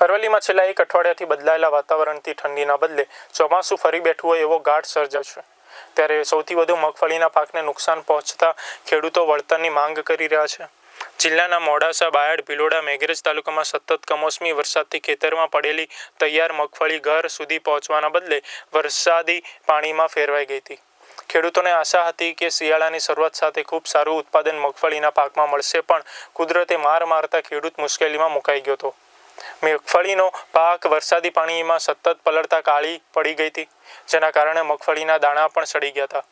અરવલ્લીમાં છેલ્લા એક અઠવાડિયાથી બદલાયેલા વાતાવરણથી ઠંડીના બદલે ચોમાસું ફરી બેઠું હોય એવો ગાઢ સર્જાયો છે। ત્યારે સૌથી વધુ મગફળીના પાકને નુકસાન પહોંચતા ખેડૂતો વળતરની માંગ કરી રહ્યા છે। જિલ્લાના મોડાસા, બાયડ, ભિલોડા, મેઘરજ તાલુકામાં સતત કમોસમી વરસાદથી ખેતરમાં પડેલી તૈયાર મગફળી ઘર સુધી પહોંચવાના બદલે વરસાદી પાણીમાં ફેરવાઈ ગઈ હતી। ખેડૂતોને આશા હતી કે શિયાળાની શરૂઆત સાથે ખૂબ સારું ઉત્પાદન મગફળીના પાકમાં મળશે, પણ કુદરતે માર મારતા ખેડૂત મુશ્કેલીમાં મુકાઈ ગયો હતો। મગફળીનો પાક વરસાદી પાણીમાં સતત પલળતા કાળી પડી ગઈ હતી, જેના કારણે મગફળીના દાણા પણ સડી ગયા હતા।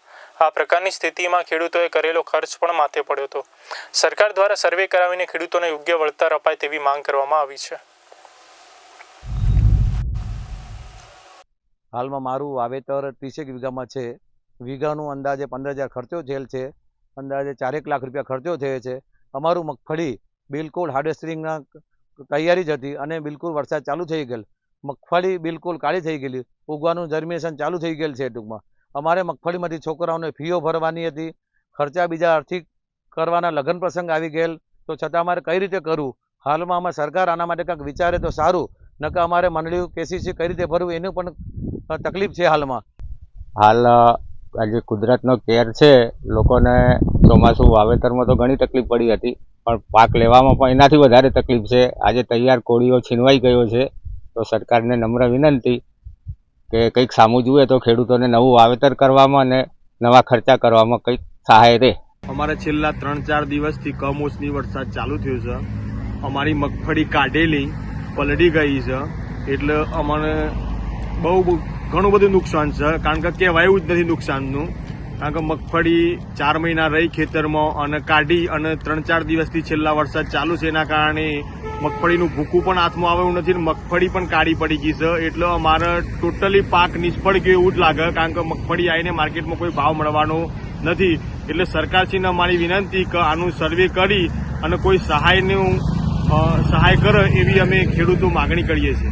આ પ્રકારની સ્થિતિમાં ખેડૂતોએ કરેલો ખર્ચ પણ માથે પડ્યો હતો। સરકાર દ્વારા સર્વે કરાવીને ખેડૂતોને યોગ્ય વળતર અપાય તેવી માંગ કરવામાં આવી છે। હાલમાં મારું વાવેતર 30 વીઘામાં છે। વીઘાનું અંદાજે 15,000 ખર્ચો થયેલ છે। અંદાજે 4 લાખ રૂપિયા ખર્ચો થયો છે। અમારું મગફળી બિલકુલ હાર્વેસ્ટિંગના તૈયારી જ હતી અને બિલકુલ વરસાદ ચાલુ થઈ ગયેલ। મગફળી બિલકુલ કાળી થઈ ગયેલી, ઉગવાનું જર્મિનેશન ચાલુ થઈ ગયેલ છે। ટૂંકમાં અમારે મગફળીમાંથી છોકરાઓને ફીઓ ભરવાની હતી, ખર્ચા બીજા આર્થિક કરવાના લગ્ન પ્રસંગ આવી ગયેલ, તો છતાં અમારે કઈ રીતે કરવું? હાલમાં અમે સરકાર આના માટે કંઈક વિચારે તો સારું, નકર અમારે મંડળીઓ કેસીસી કઈ રીતે ભરવું એનું પણ તકલીફ છે। હાલ આજે કુદરતનો કેર છે। લોકોને ચોમાસું વાવેતરમાં તો ઘણી તકલીફ પડી હતી, પણ પાક લેવામાં પણ એનાથી વધારે તકલીફ છે। આજે તૈયાર કોળીઓ છીનવાઈ ગયો છે, તો સરકારને નમ્ર વિનંતી કે કંઈક સામું જુએ તો ખેડૂતોને નવું વાવેતર કરવામાં અને નવા ખર્ચા કરવામાં કંઈક સહાય રહે। અમારે છેલ્લા 3-4 દિવસથી કમોસમી વરસાદ ચાલુ થયો છે। અમારી મગફળી કાઢેલી પલળી ગઈ છે, એટલે અમને બહુ ઘણું બધું નુકસાન છે। કારણ કે કહેવાયું જ નથી નુકસાનનું, કારણ કે મગફળી 4 મહિના રહી ખેતરમાં અને કાઢી અને 3-4 દિવસથી છેલ્લા વરસાદ ચાલુ છે, એના કારણે મગફળીનું ભૂકું પણ હાથમાં આવેલું નથી અને મગફળી પણ કાળી પડી ગઈ છે। એટલે અમારે ટોટલી પાક નિષ્ફળ ગયો એવું જ લાગે, કારણ કે મગફળી આવીને માર્કેટમાં કોઈ ભાવ મળવાનો નથી। એટલે સરકારશ્રીને અમારી વિનંતી કે આનું સર્વે કરી અને કોઈ સહાય કરે એવી અમે ખેડૂતો માગણી કરીએ છીએ।